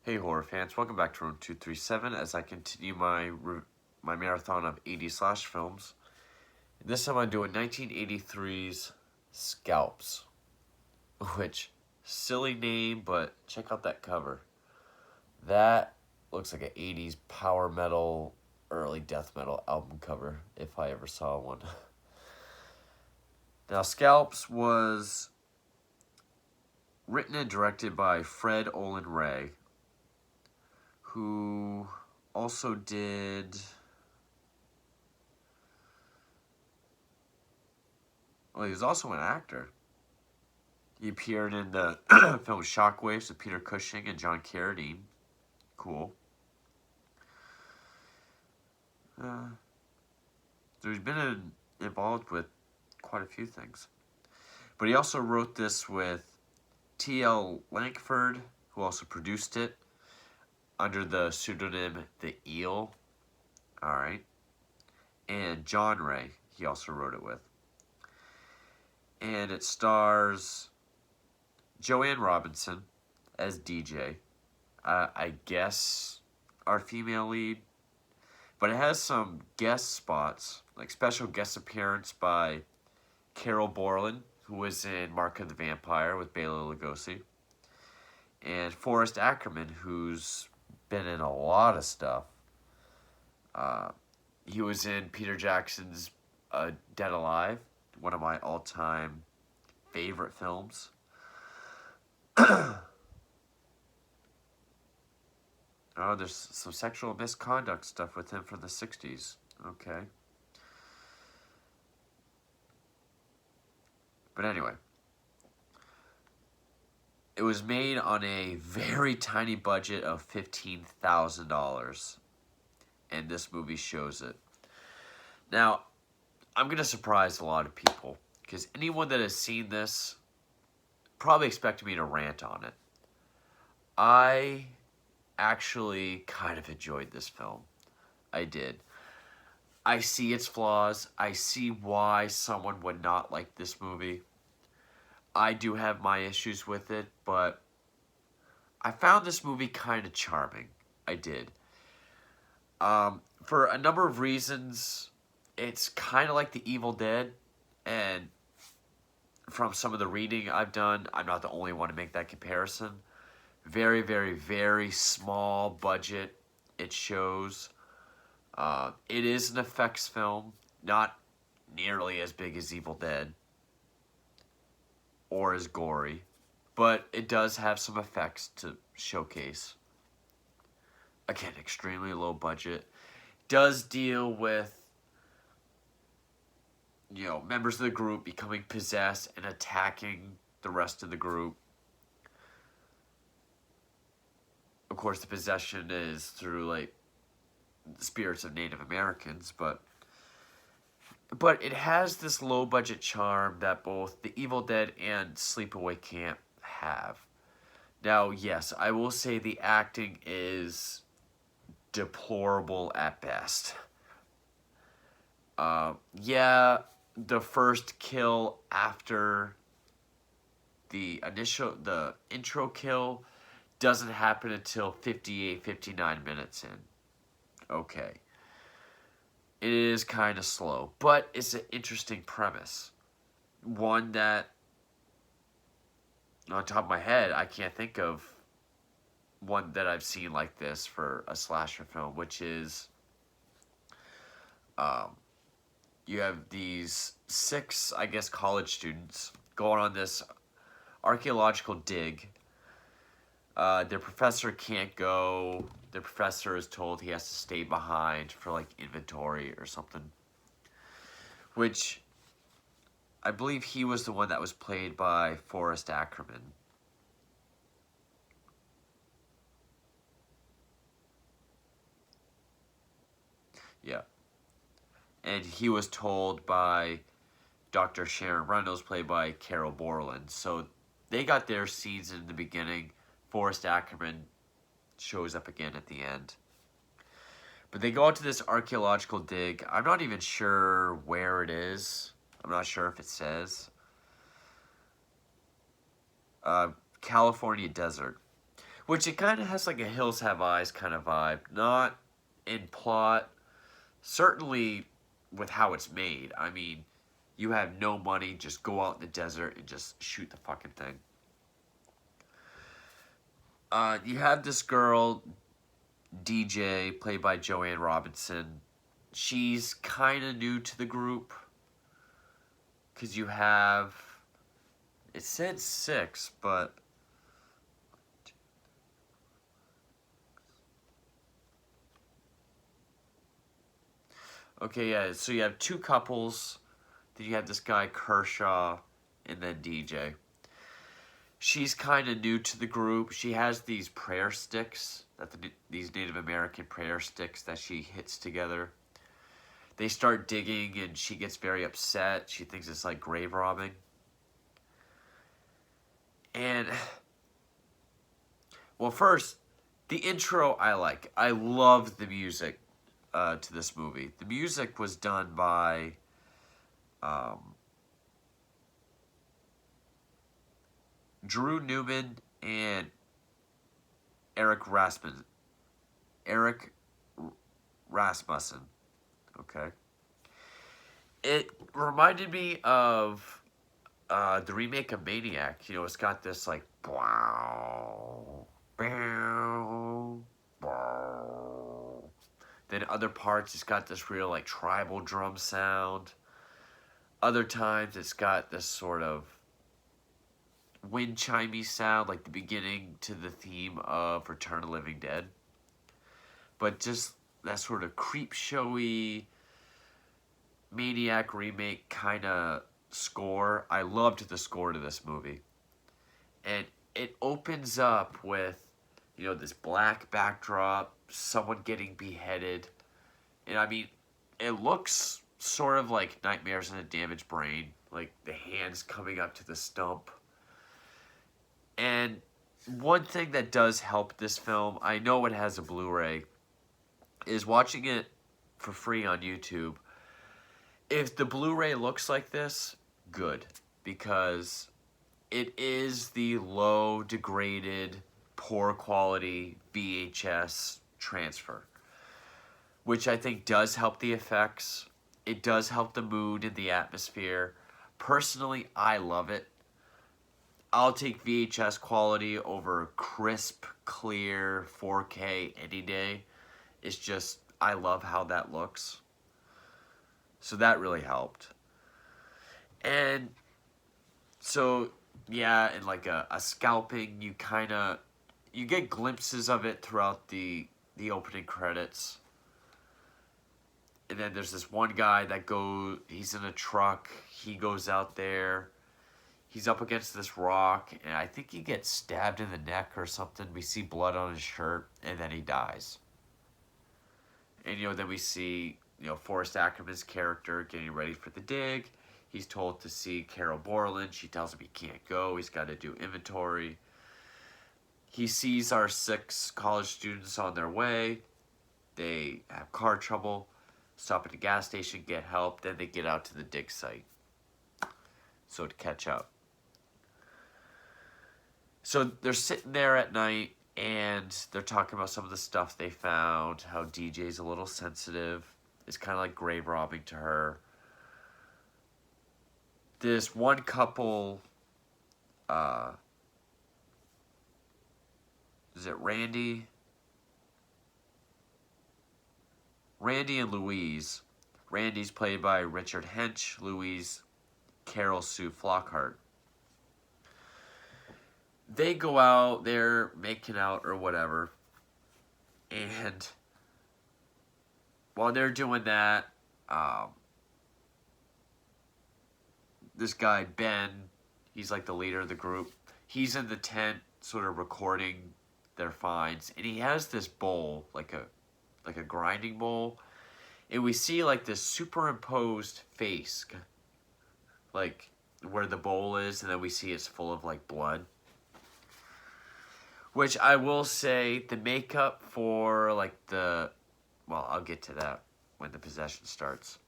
Hey horror fans, welcome back to Room 237 as I continue my marathon of 80 slash films. This time I'm doing 1983's Scalps, which, silly name, but check out that cover. That looks like an 80s power metal, early death metal album cover, if I ever saw one. Now, Scalps was written and directed by Fred Olen Ray, who also did... Well, he was also an actor. He appeared in the film Shockwaves with Peter Cushing and John Carradine. Cool. So he's been involved with quite a few things. But he also wrote this with T.L. Lankford, who also produced it, under the pseudonym The Eel. Alright. And John Ray, he also wrote it with. And it stars Joanne Robinson as DJ. I guess our female lead. But it has some guest spots, like special guest appearance by Carrol Borland, who was in Mark of the Vampire with Bela Lugosi. And Fred Ackerman, who's been in a lot of stuff. He was in Peter Jackson's Dead Alive, one of my all-time favorite films. Oh, there's some sexual misconduct stuff with him from the 60s. Okay. But anyway. It was made on a very tiny budget of $15,000. And this movie shows it. Now, I'm going to surprise a lot of people, because anyone that has seen this probably expected me to rant on it. I actually kind of enjoyed this film. I did. I see its flaws. I see why someone would not like this movie. I do have my issues with it, but I found this movie kind of charming. I did. For a number of reasons, it's kind of like The Evil Dead, and from some of the reading I've done, I'm not the only one to make that comparison. Very, very, very small budget, it shows. It is an effects film, not nearly as big as Evil Dead, or as gory, but it does have some effects to showcase. Again, extremely low budget. Does deal with, members of the group becoming possessed and attacking the rest of the group. Of course, the possession is through, the spirits of Native Americans, but it has this low-budget charm that both The Evil Dead and Sleepaway Camp have. Now, yes, I will say the acting is deplorable at best. Yeah, the first kill after the intro kill doesn't happen until 58, 59 minutes in. Okay. It is kind of slow, but it's an interesting premise. One that, on top of my head, I can't think of one that I've seen like this for a slasher film, which is, you have these 6, I guess, college students going on this archaeological dig. Their professor can't go. Their professor is told he has to stay behind for, inventory or something. Which, I believe he was the one that was played by Fred Ackerman. Yeah. And he was told by Dr. Sharon Reynolds, played by Carrol Borland. So they got their scenes in the beginning. Fred Ackerman shows up again at the end. But they go out to this archaeological dig. I'm not even sure where it is. I'm not sure if it says. California desert. Which it kind of has like a Hills Have Eyes kind of vibe. Not in plot. Certainly with how it's made. I mean, you have no money, just go out in the desert and just shoot the fucking thing. You have this girl, DJ, played by Joanne Robinson. She's kind of new to the group. Because you have... It said 6, but... Okay, yeah, so you have 2 couples. Then you have this guy, Kershaw, and then DJ. She's kind of new to the group. She has these prayer sticks, these Native American prayer sticks that she hits together. They start digging, and she gets very upset. She thinks it's like grave robbing. And, well, first, the intro I like. I love the music to this movie. The music was done by Drew Newman and Eric Rasmussen. Okay. It reminded me of the remake of Maniac. You know, it's got this like bow, bow, bow. Then other parts, it's got this real like tribal drum sound. Other times, it's got this sort of wind chimey sound, like the beginning to the theme of Return of the Living Dead. But just that sort of creep showy Maniac remake kind of score. I loved the score to this movie. And it opens up with, you know, this black backdrop, someone getting beheaded. And I mean, it looks sort of like Nightmares on a Damaged Brain, like the hands coming up to the stump. And one thing that does help this film, I know it has a Blu-ray, is watching it for free on YouTube. If the Blu-ray looks like this, good. Because it is the low, degraded, poor quality VHS transfer. Which I think does help the effects. It does help the mood and the atmosphere. Personally, I love it. I'll take VHS quality over crisp, clear 4K any day. It's just, I love how that looks. So that really helped. And so, yeah, in like a scalping, you get glimpses of it throughout the opening credits. And then there's this one guy he's in a truck, he goes out there, he's up against this rock, and I think he gets stabbed in the neck or something. We see blood on his shirt, and then he dies. And, you know, then we see, you know, Forrest Ackerman's character getting ready for the dig. He's told to see Carrol Borland. She tells him he can't go. He's got to do inventory. He sees our 6 college students on their way. They have car trouble. Stop at the gas station, get help. Then they get out to the dig site. So to catch up. So they're sitting there at night, and they're talking about some of the stuff they found, how DJ's a little sensitive. It's kind of like grave robbing to her. This one couple, is it Randy? Randy and Louise. Randy's played by Richard Hench. Louise, Carol Sue Flockhart. They go out, they're making out or whatever. And while they're doing that, this guy, Ben, he's like the leader of the group. He's in the tent sort of recording their finds. And he has this bowl, like a grinding bowl. And we see like this superimposed face, like where the bowl is, and then we see it's full of like blood. Which I will say, the makeup for like well, I'll get to that when the possession starts.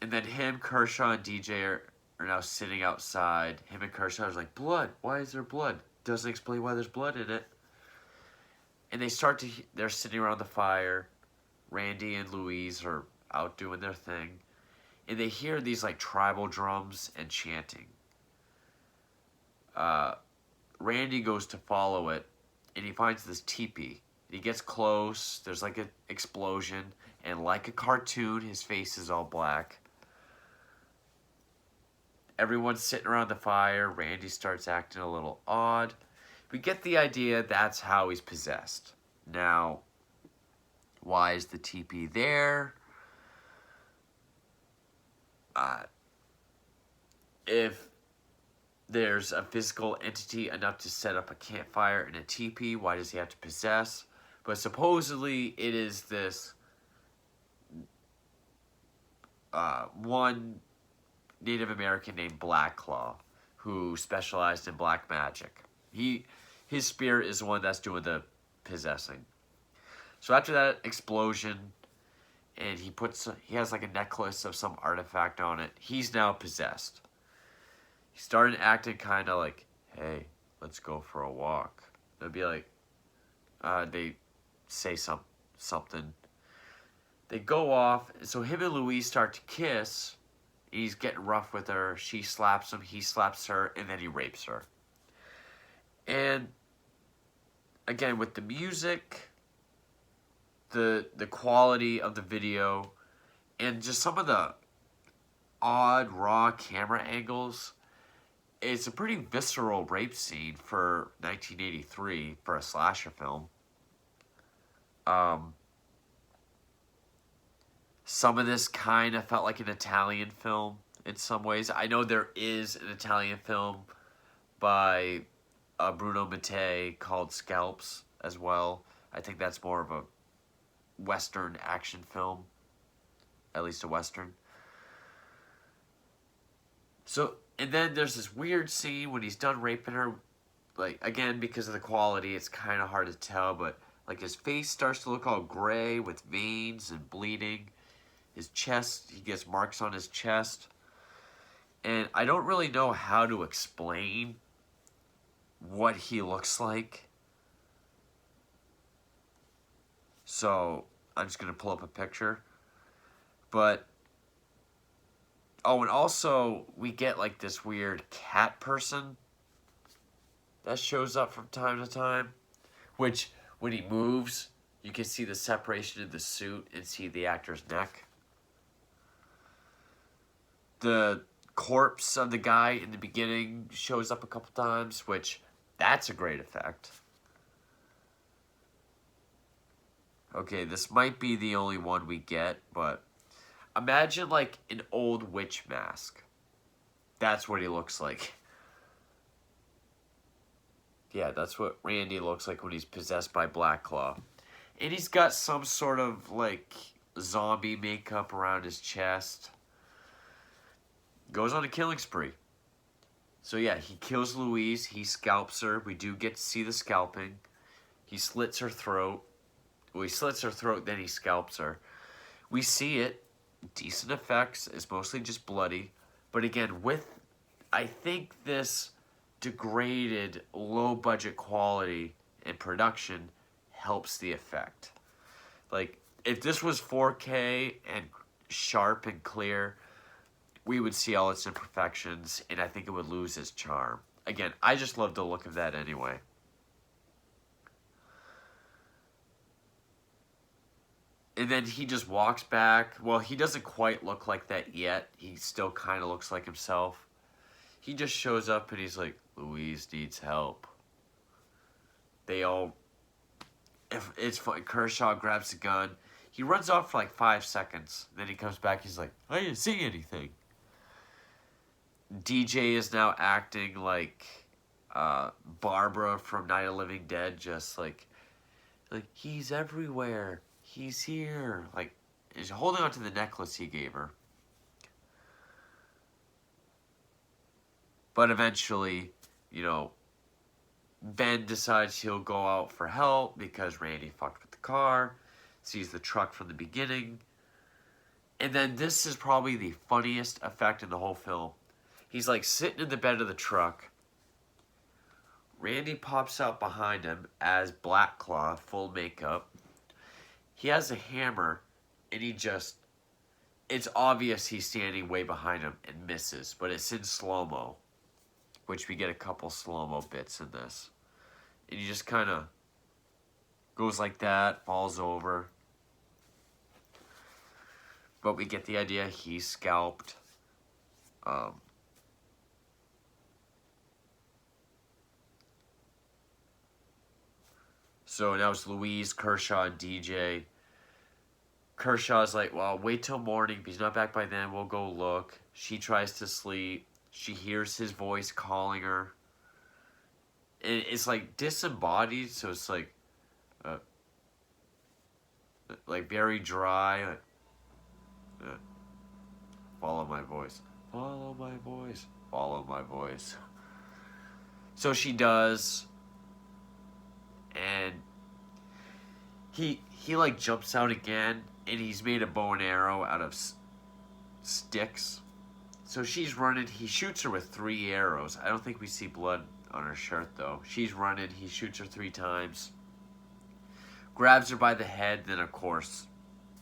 And then him, Kershaw, and DJ are now sitting outside. Him and Kershaw are like, blood, why is there blood? doesn't explain why there's blood in it. And they're sitting around the fire. Randy and Louise are out doing their thing. And they hear these like tribal drums and chanting. Randy goes to follow it, and he finds this teepee. He gets close, there's like an explosion, and like a cartoon, his face is all black. Everyone's sitting around the fire. Randy starts acting a little odd. We get the idea that's how he's possessed. Now, why is the teepee there? If there's a physical entity enough to set up a campfire in a teepee, why does he have to possess? But supposedly it is this one Native American named Blackclaw who specialized in black magic. His spirit is the one that's doing the possessing. So after that explosion, and he has like a necklace of some artifact on it, he's now possessed. He started acting kind of like, hey, let's go for a walk. They'd be like, they say something. They go off, so him and Louise start to kiss. He's getting rough with her. She slaps him, he slaps her, and then he rapes her. And again, with the music, the quality of the video, and just some of the odd, raw camera angles, it's a pretty visceral rape scene for 1983 for a slasher film. Some of this kind of felt like an Italian film in some ways. I know there is an Italian film by Bruno Mattei called Scalps as well. I think that's more of a Western action film, at least a Western. So, and then there's this weird scene when he's done raping her. Like, again, because of the quality, it's kind of hard to tell, but like his face starts to look all gray with veins and bleeding. His chest, he gets marks on his chest. And I don't really know how to explain what he looks like. So, I'm just going to pull up a picture. But, oh, and also, we get like this weird cat person that shows up from time to time. Which, when he moves, you can see the separation in the suit and see the actor's neck. The corpse of the guy in the beginning shows up a couple times, which, that's a great effect. Okay, this might be the only one we get, but imagine like an old witch mask. That's what he looks like. Yeah, that's what Randy looks like when he's possessed by Blackclaw. And he's got some sort of like zombie makeup around his chest. Goes on a killing spree. So yeah, he kills Louise, he scalps her. We do get to see the scalping. He slits her throat. Well, he slits her throat, then he scalps her. We see it. Decent effects. It's mostly just bloody. But again, with, I think this degraded, low-budget quality and production helps the effect. Like, if this was 4K and sharp and clear, we would see all its imperfections, and I think it would lose its charm. Again, I just love the look of that anyway. And then he just walks back. Well, he doesn't quite look like that yet. He still kind of looks like himself. He just shows up and he's like, Louise needs help. They all... It's funny. Kershaw grabs the gun. He runs off for like 5 seconds. Then he comes back. He's like, I didn't see anything. DJ is now acting like Barbara from Night of the Living Dead. Just like he's everywhere. He's here. Like, he's holding on to the necklace he gave her. But eventually, you know, Ben decides he'll go out for help because Randy fucked with the car. Sees the truck from the beginning. And then this is probably the funniest effect in the whole film. He's like sitting in the bed of the truck. Randy pops out behind him as Black Claw, full makeup. He has a hammer, and it's obvious he's standing way behind him and misses, but it's in slow-mo, which we get a couple slow-mo bits in this. And he just kind of goes like that, falls over. But we get the idea, he's scalped. So now it's Louise, Kershaw, and DJ. Kershaw's like, well, wait till morning. If he's not back by then, we'll go look. She tries to sleep. She hears his voice calling her. And it's like disembodied, so it's like very dry. Follow my voice. Follow my voice. Follow my voice. So she does. And he like jumps out again, and he's made a bow and arrow out of sticks. So she's running. He shoots her with 3 arrows. I don't think we see blood on her shirt, though. She's running. He shoots her 3 times. Grabs her by the head. Then, of course,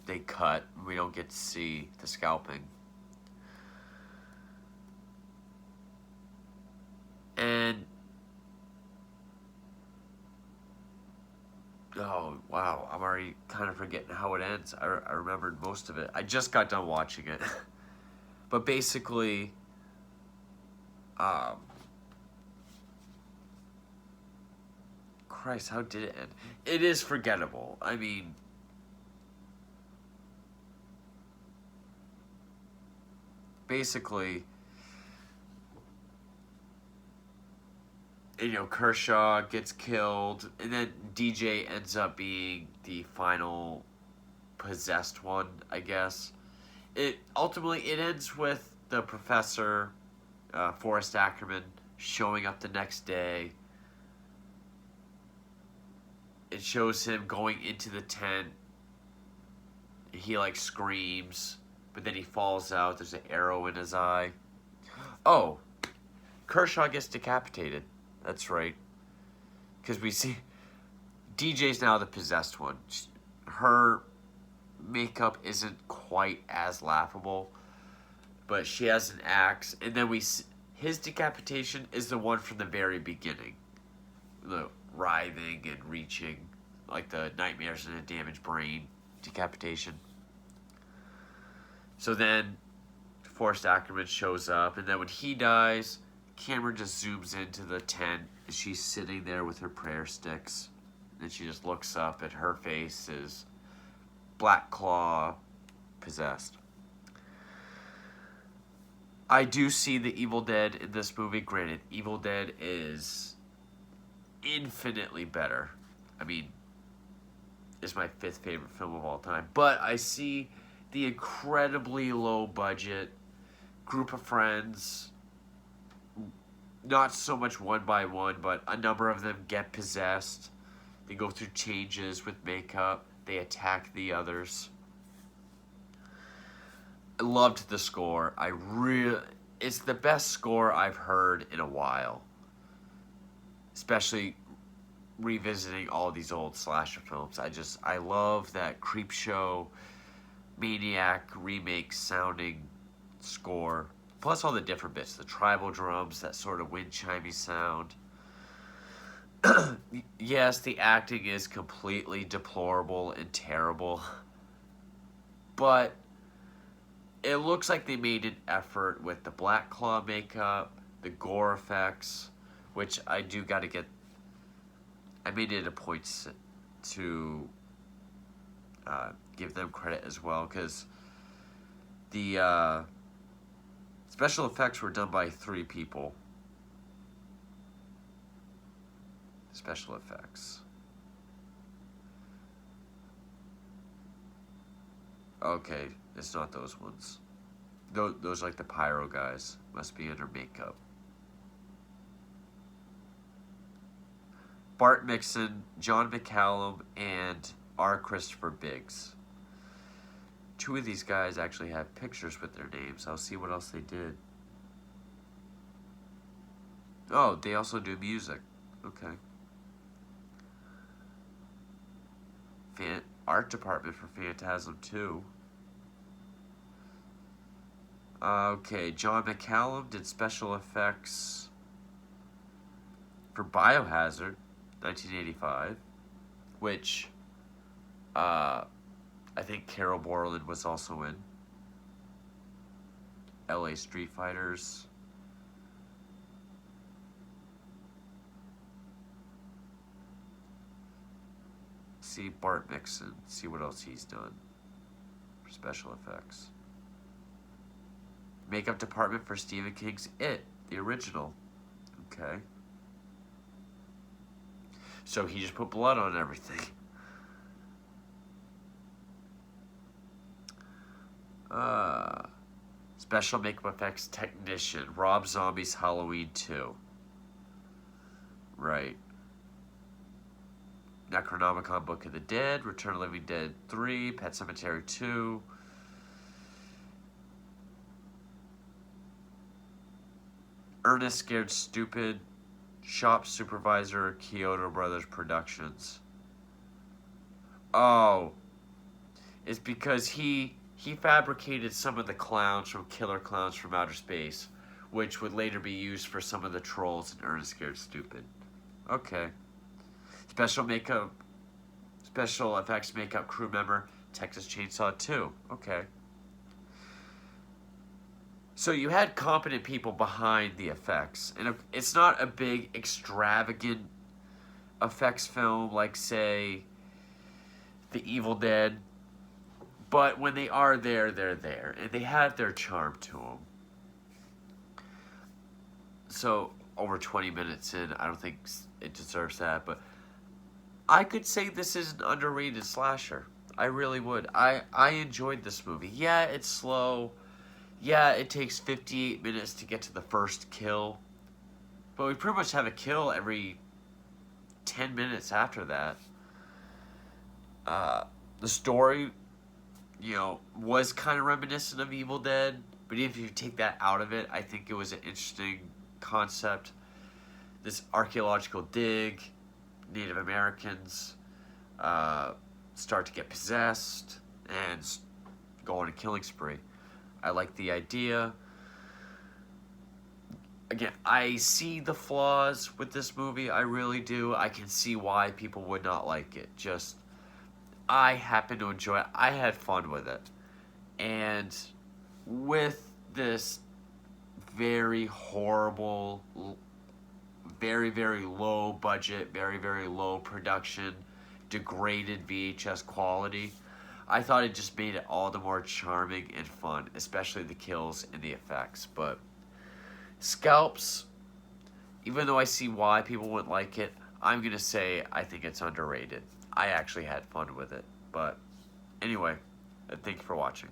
they cut. We don't get to see the scalping. And oh, wow. I'm already kind of forgetting how it ends. I remembered most of it. I just got done watching it. But basically, Christ, how did it end? It is forgettable. I mean, basically, Kershaw gets killed, and then DJ ends up being the final possessed one, I guess. Ultimately, it ends with the professor, Forrest Ackerman, showing up the next day. It shows him going into the tent. He screams, but then he falls out. There's an arrow in his eye. Oh, Kershaw gets decapitated. That's right. Because we see DJ's now the possessed one. Her makeup isn't quite as laughable, but she has an axe. And then his decapitation is the one from the very beginning. The writhing and reaching, like the nightmares and a damaged brain decapitation. So then Forrest Ackerman shows up, and then when he dies, camera just zooms into the tent, and she's sitting there with her prayer sticks. And she just looks up, and her face is Black Claw possessed. I do see the Evil Dead in this movie. Granted, Evil Dead is infinitely better. I mean, it's my 5th favorite film of all time. But I see the incredibly low budget group of friends, not so much one by one, but a number of them get possessed. They go through changes with makeup. They attack the others. I loved the score. It's the best score I've heard in a while. Especially revisiting all these old slasher films. I love that Creepshow, Maniac remake sounding score. Plus all the different bits. The tribal drums, that sort of wind-chimey sound. Yes, the acting is completely deplorable and terrible. But it looks like they made an effort with the Black Claw makeup, the gore effects, which I do got to get. I made it a point to give them credit as well, because the special effects were done by 3 people. Special effects. Okay, it's not those ones. Those like the pyro guys. Must be under makeup. Bart Mixon, John McCallum, and R. Christopher Biggs. 2 of these guys actually have pictures with their names. I'll see what else they did. Oh, they also do music. Okay. Art department for Phantasm 2. Okay, John McCallum did special effects for Biohazard, 1985, which I think Carrol Borland was also in. LA Street Fighters. See Bart Mixon, see what else he's done for special effects. Makeup department for Stephen King's It, the original. Okay. So he just put blood on everything. Special makeup effects technician, Rob Zombie's Halloween 2. Right. Necronomicon Book of the Dead, Return of the Living Dead 3, Pet Sematary 2. Ernest Scared Stupid, Shop Supervisor, Kyoto Brothers Productions. Oh. It's because he fabricated some of the clowns from Killer Clowns from Outer Space, which would later be used for some of the trolls in Ernest Scared Stupid. Okay. Special effects makeup crew member, Texas Chainsaw 2. Okay. So you had competent people behind the effects. And it's not a big, extravagant effects film like, say, The Evil Dead. But when they are there, they're there. And they have their charm to them. So, over 20 minutes in, I don't think it deserves that. But I could say this is an underrated slasher. I really would. I enjoyed this movie. Yeah, it's slow. Yeah, it takes 58 minutes to get to the first kill. But we pretty much have a kill every 10 minutes after that. The story, was kind of reminiscent of Evil Dead. But if you take that out of it, I think it was an interesting concept. This archaeological dig, Native Americans start to get possessed and go on a killing spree. I like the idea. Again, I see the flaws with this movie. I really do. I can see why people would not like it. Just, I happen to enjoy it. I had fun with it. And with this very horrible, very, very low budget, very, very low production, degraded VHS quality, I thought it just made it all the more charming and fun, especially the kills and the effects. But Scalps, even though I see why people wouldn't like it, I'm going to say I think it's underrated. I actually had fun with it. But anyway, thank you for watching.